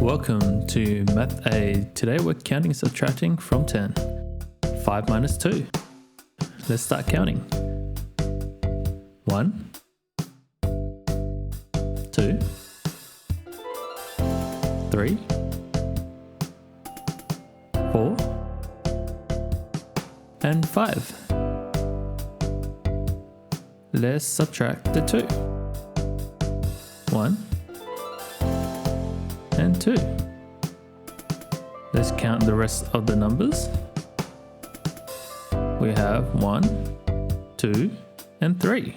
Welcome to Math A. Today we're counting and subtracting from 10. 5 minus 2. Let's start counting. 1, 2, 3, 4, and 5. Let's subtract the 2. 1 and 2. Let's count the rest of the numbers. We have 1, 2, and 3.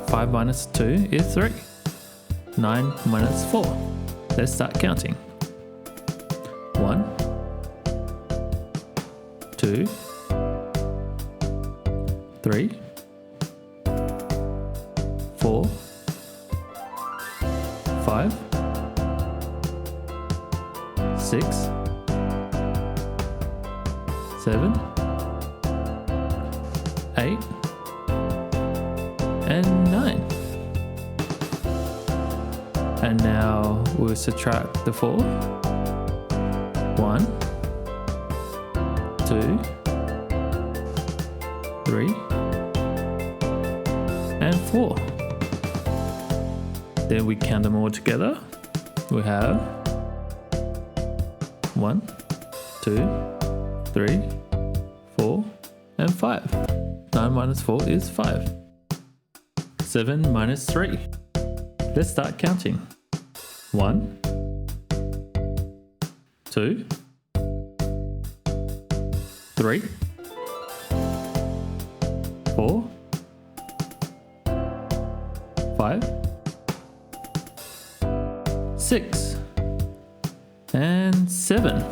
5 minus 2 is 3. 9 minus 4. Let's start counting. 1, 2, 3, 4, 5, 6, 7, 8, and 9. And now we'll subtract the 4. 1, 2, 3, and 4. Then we count them all together. We have 1, 2, 3, 4, and 5. 9 minus 4 is 5. 7 minus 3. Let's start counting. 1, 2, 3, 4, 5, 6, and 7.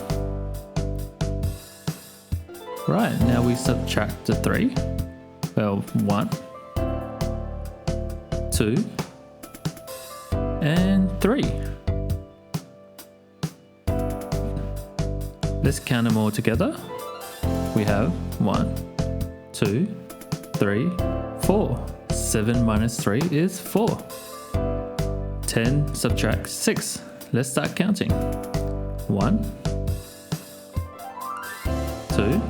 Right, now we subtract the 3. Well, 1, 2, and 3. Let's count them all together. We have 1, 2, 3, 4. 7 minus 3 is 4. 10 subtract 6. Let's start counting. 1, 2,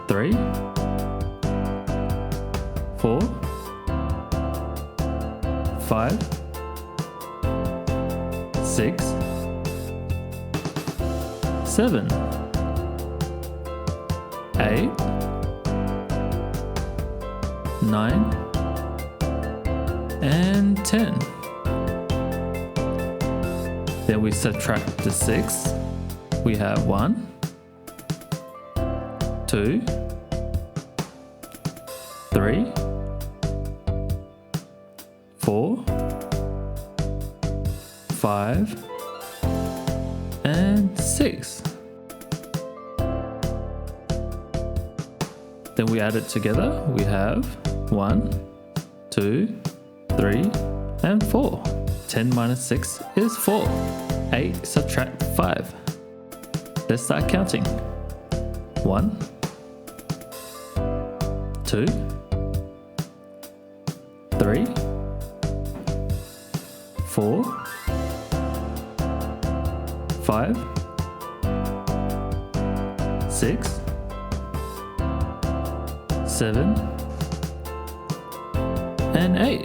3, 4, 5, 6, 7, 8, 9, and 10. Then we subtract the 6. We have 1, 2, 3, 4, 5, and 6. Then we add it together. We have 1, 2, 3, and 4. 10 minus 6 is 4. 8 subtract 5. Let's start counting. 1, 2, 3, 4, 5, 6, 7, and 8.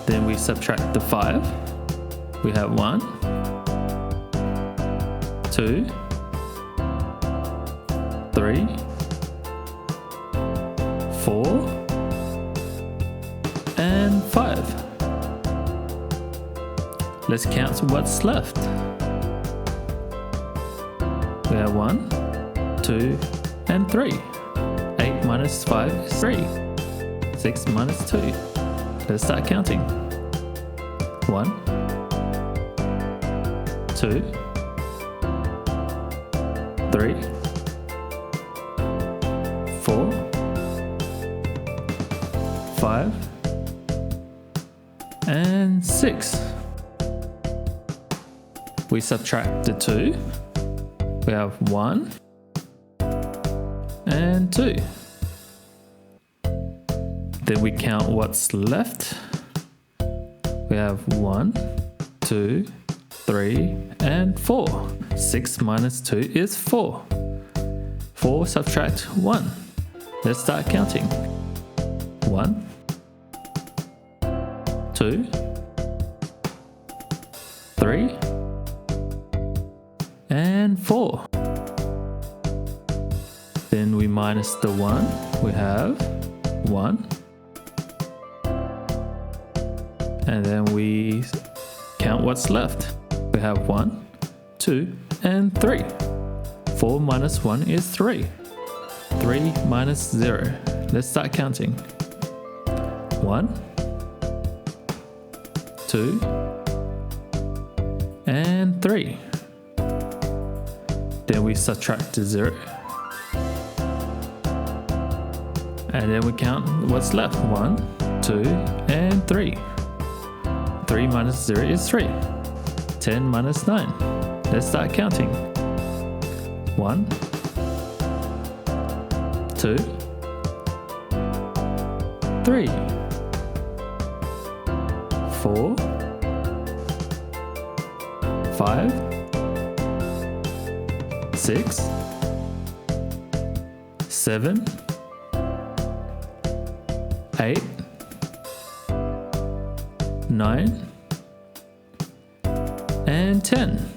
Then we subtract the 5. We have 1, 2, 3, 4, and 5. Let's count what's left. We have 1, 2, and 3. 8 minus 5 is 3. 6 minus 2. Let's start counting. 1, 2, 3, 4, 5, and 6. We subtract the 2. We have 1 and 2. Then we count what's left. We have 1, 2, 3, and 4. 6 minus 2 is 4. 4 subtract 1. Let's start counting. 1, 2, 3, and 4. Then we minus the 1. We have 1. And then we count what's left. We have 1, 2, and 3. 4 minus 1 is 3. 3 minus 0. Let's start counting. 1, 2, and 3. Then we subtract the 0. And then we count what's left. 1, 2, and 3. 3 minus 0 is 3. 10 minus 9. Let's start counting. 1, 2, 3, 4, 5, 6, 7, 8, 9, and 10.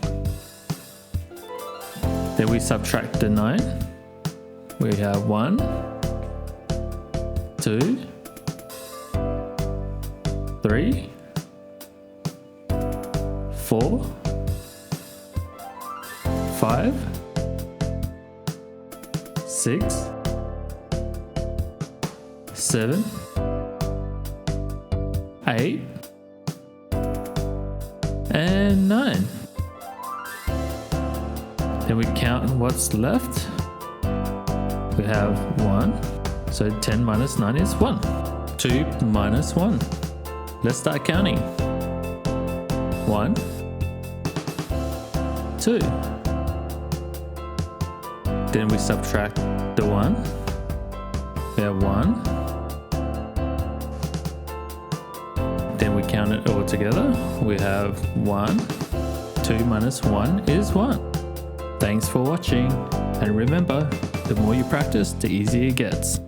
Then we subtract the 9. We have 1, 2, 3, 4, 5, 6, 7, 8, and 9. Then we count what's left. We have 1. So 10 minus 9 is 1. 2 minus 1. Let's start counting. 1, 2. Then we subtract the 1. We have 1. Then we count it all together. We have 1. 2 minus 1 is 1. Thanks for watching. And remember, the more you practice, the easier it gets.